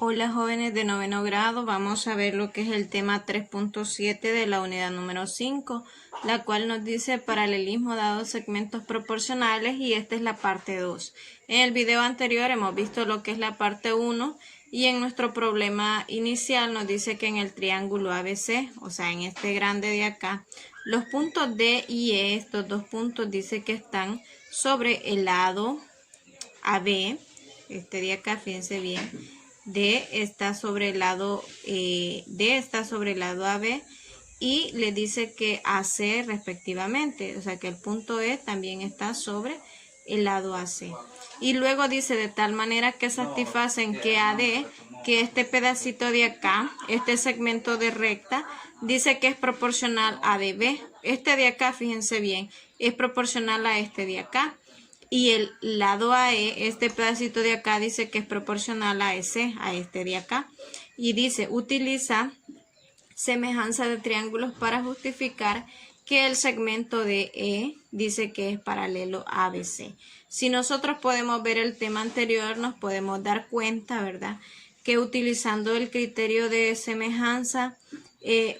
Hola jóvenes de noveno grado, vamos a ver lo que es el tema 3.7 de la unidad número 5, la cual nos dice paralelismo dado segmentos proporcionales y esta es la parte 2. En el video anterior hemos visto lo que es la parte 1 y en nuestro problema inicial nos dice que en el triángulo ABC, o sea en este grande de acá, los puntos D y E, estos dos puntos dice que están sobre el lado AB, este de acá, fíjense bien. D está sobre el lado D está sobre el lado AB y le dice que AC respectivamente, o sea que el punto E también está sobre el lado AC. Y luego dice de tal manera que satisfacen que AD, que este pedacito de acá, este segmento de recta, dice que es proporcional a DB. Este de acá, fíjense bien, es proporcional a este de acá. Y el lado AE, este pedacito de acá, dice que es proporcional a ese, a este de acá. Y dice, utiliza semejanza de triángulos para justificar que el segmento de E dice que es paralelo a ABC. Si nosotros podemos ver el tema anterior, nos podemos dar cuenta, ¿verdad?, que utilizando el criterio de semejanza,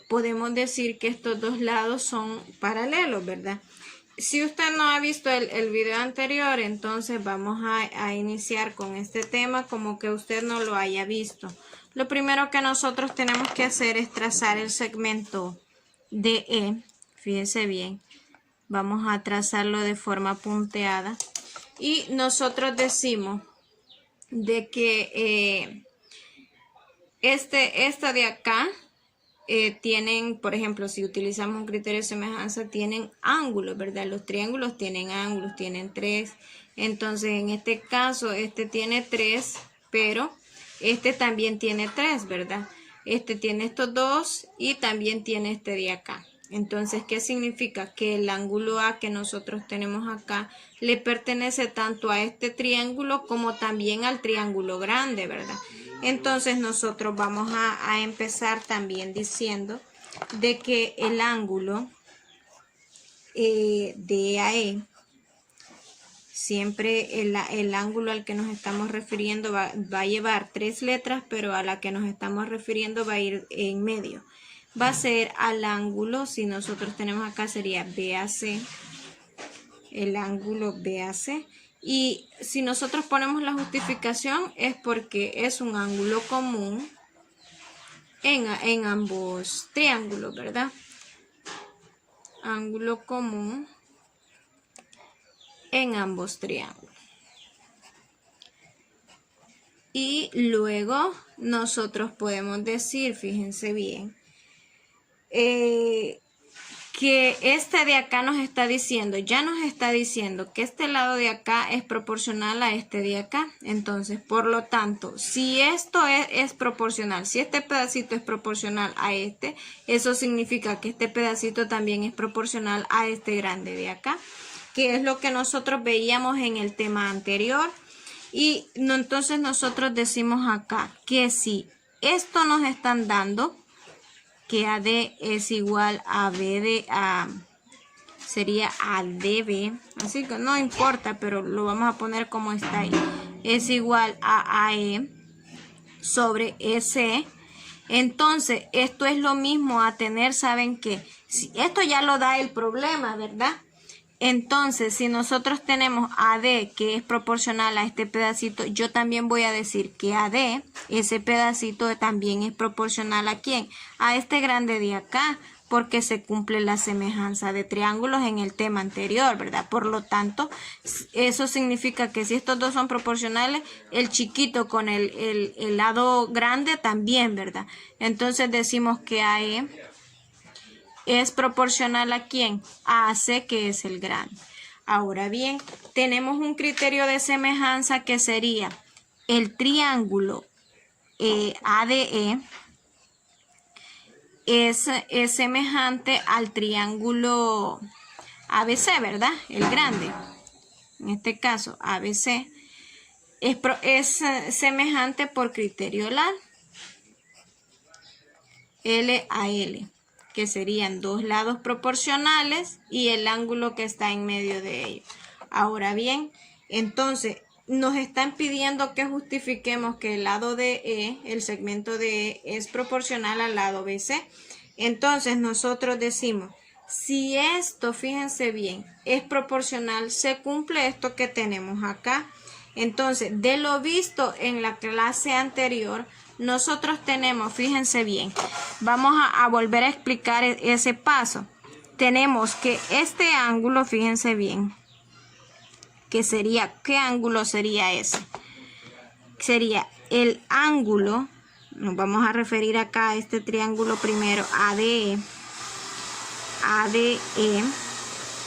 podemos decir que estos dos lados son paralelos, ¿verdad? Si usted no ha visto el video anterior, entonces vamos a iniciar con este tema como que usted no lo haya visto. Lo primero que nosotros tenemos que hacer es trazar el segmento DE. Fíjense bien, vamos a trazarlo de forma punteada. Y nosotros decimos de que esta de acá, tienen, por ejemplo, si utilizamos un criterio de semejanza, tienen ángulos, ¿verdad? Los triángulos tienen ángulos, tienen 3. Entonces, en este caso, este tiene 3, pero este también tiene 3, ¿verdad? Este tiene estos dos y también tiene este de acá. Entonces, ¿qué significa? Que el ángulo A que nosotros tenemos acá le pertenece tanto a este triángulo como también al triángulo grande, ¿verdad? Entonces nosotros vamos a empezar también diciendo de que el ángulo de AE, siempre el ángulo al que nos estamos refiriendo va a llevar 3 letras, pero a la que nos estamos refiriendo va a ir en medio. Va a ser al ángulo, si nosotros tenemos acá sería BAC, el ángulo BAC. Y si nosotros ponemos la justificación es porque es un ángulo común en ambos triángulos, ¿verdad? Ángulo común en ambos triángulos. Y luego nosotros podemos decir, fíjense bien, que este de acá nos está diciendo, ya nos está diciendo que este lado de acá es proporcional a este de acá. Entonces, por lo tanto, si esto es proporcional, si este pedacito es proporcional a este, eso significa que este pedacito también es proporcional a este grande de acá, que es lo que nosotros veíamos en el tema anterior. Y entonces nosotros decimos acá que si esto nos están dando, que AD es igual a sería ADB, así que no importa, pero lo vamos a poner como está ahí, es igual a AE sobre SE. Entonces esto es lo mismo a tener, ¿saben qué? Si esto ya lo da el problema, ¿verdad? Entonces, si nosotros tenemos AD que es proporcional a este pedacito, yo también voy a decir que AD, ese pedacito también es proporcional ¿a quién? A este grande de acá, porque se cumple la semejanza de triángulos en el tema anterior, ¿verdad? Por lo tanto, eso significa que si estos dos son proporcionales, el chiquito con el lado grande también, ¿verdad? Entonces decimos que AE es proporcional ¿a quién? A AC, que es el grande. Ahora bien, tenemos un criterio de semejanza que sería el triángulo ADE es semejante al triángulo ABC, ¿verdad? El grande. En este caso, ABC es semejante por criterio L a L, que serían dos lados proporcionales y el ángulo que está en medio de ellos. Ahora bien, entonces, nos están pidiendo que justifiquemos que el lado de E, el segmento de E, es proporcional al lado BC. Entonces nosotros decimos, si esto, fíjense bien, es proporcional, se cumple esto que tenemos acá. Entonces, de lo visto en la clase anterior, nosotros tenemos, fíjense bien, vamos a volver a explicar ese paso. Tenemos que este ángulo, fíjense bien, que sería, ¿qué ángulo sería ese? Sería el ángulo, nos vamos a referir acá a este triángulo primero, ADE,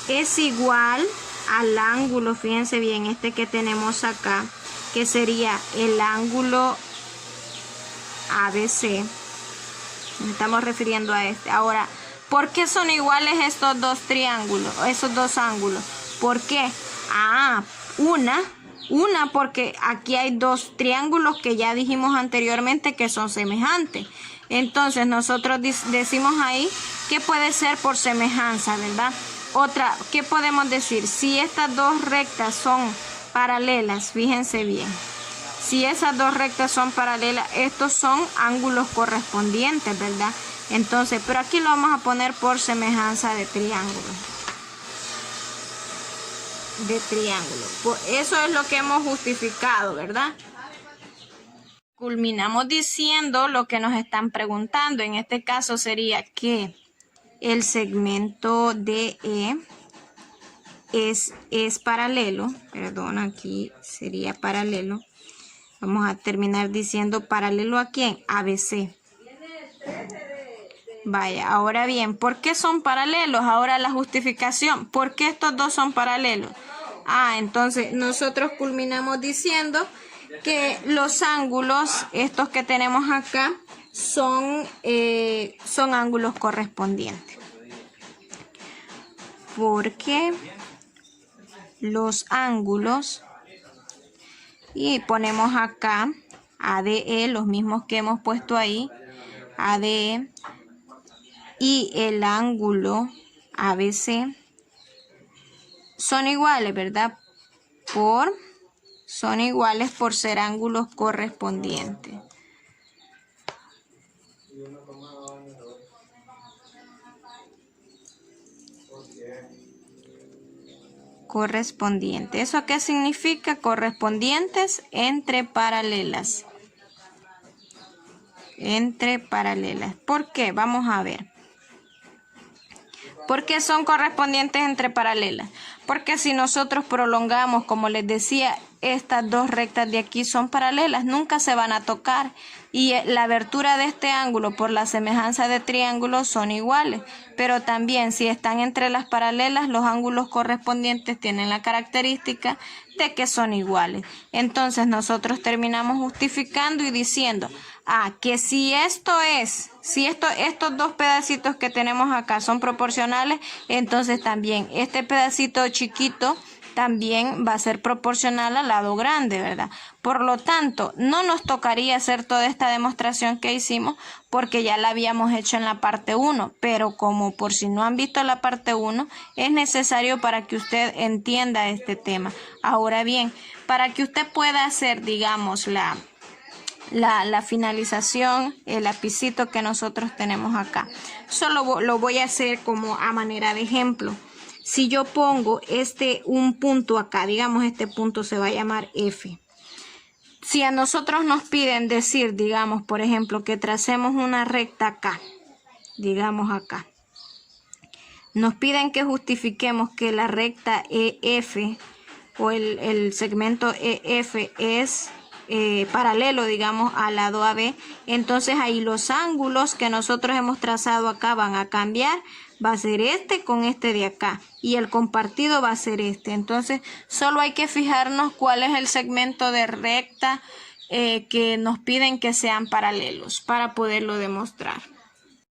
es igual al ángulo, fíjense bien, este que tenemos acá, que sería el ángulo ABC. Nos estamos refiriendo a este. Ahora, ¿por qué son iguales estos dos triángulos, esos dos ángulos? ¿Por qué? Una porque aquí hay dos triángulos que ya dijimos anteriormente que son semejantes. Entonces nosotros decimos ahí que puede ser por semejanza, ¿verdad? Otra, ¿qué podemos decir? Si estas dos rectas son paralelas, fíjense bien. Si esas dos rectas son paralelas, estos son ángulos correspondientes, ¿verdad? Entonces, pero aquí lo vamos a poner por semejanza de triángulo. Eso es lo que hemos justificado, ¿verdad? Culminamos diciendo lo que nos están preguntando. En este caso sería que el segmento DE es paralelo. Perdón, aquí sería paralelo. Vamos a terminar diciendo paralelo ¿a quién? ABC. Vaya, ahora bien, ¿por qué son paralelos? Ahora la justificación. ¿Por qué estos dos son paralelos? Entonces nosotros culminamos diciendo que los ángulos, estos que tenemos acá, son ángulos correspondientes. Porque los ángulos, y ponemos acá ADE, los mismos que hemos puesto ahí, ADE, y el ángulo ABC son iguales, ¿verdad? Son iguales por ser ángulos correspondientes. Correspondientes. ¿Eso qué significa? Correspondientes entre paralelas. Entre paralelas. ¿Por qué? Vamos a ver. ¿Por qué son correspondientes entre paralelas? Porque si nosotros prolongamos, como les decía, estas dos rectas de aquí son paralelas, nunca se van a tocar. Y la abertura de este ángulo por la semejanza de triángulos son iguales. Pero también si están entre las paralelas, los ángulos correspondientes tienen la característica de que son iguales. Entonces nosotros terminamos justificando y diciendo que si estos dos pedacitos que tenemos acá son proporcionales, entonces también este pedacito chiquito también va a ser proporcional al lado grande, ¿verdad? Por lo tanto, no nos tocaría hacer toda esta demostración que hicimos porque ya la habíamos hecho en la parte 1, pero como por si no han visto la parte 1, es necesario para que usted entienda este tema. Ahora bien, para que usted pueda hacer, digamos, la finalización, el lapicito que nosotros tenemos acá, solo lo voy a hacer como a manera de ejemplo. Si yo pongo un punto acá, digamos este punto se va a llamar F. Si a nosotros nos piden decir, digamos, por ejemplo, que tracemos una recta acá, digamos acá. Nos piden que justifiquemos que la recta EF o el segmento EF es paralelo, digamos, al lado AB. Entonces ahí los ángulos que nosotros hemos trazado acá van a cambiar. Va a ser este con este de acá y el compartido va a ser este. Entonces solo hay que fijarnos cuál es el segmento de recta que nos piden que sean paralelos para poderlo demostrar.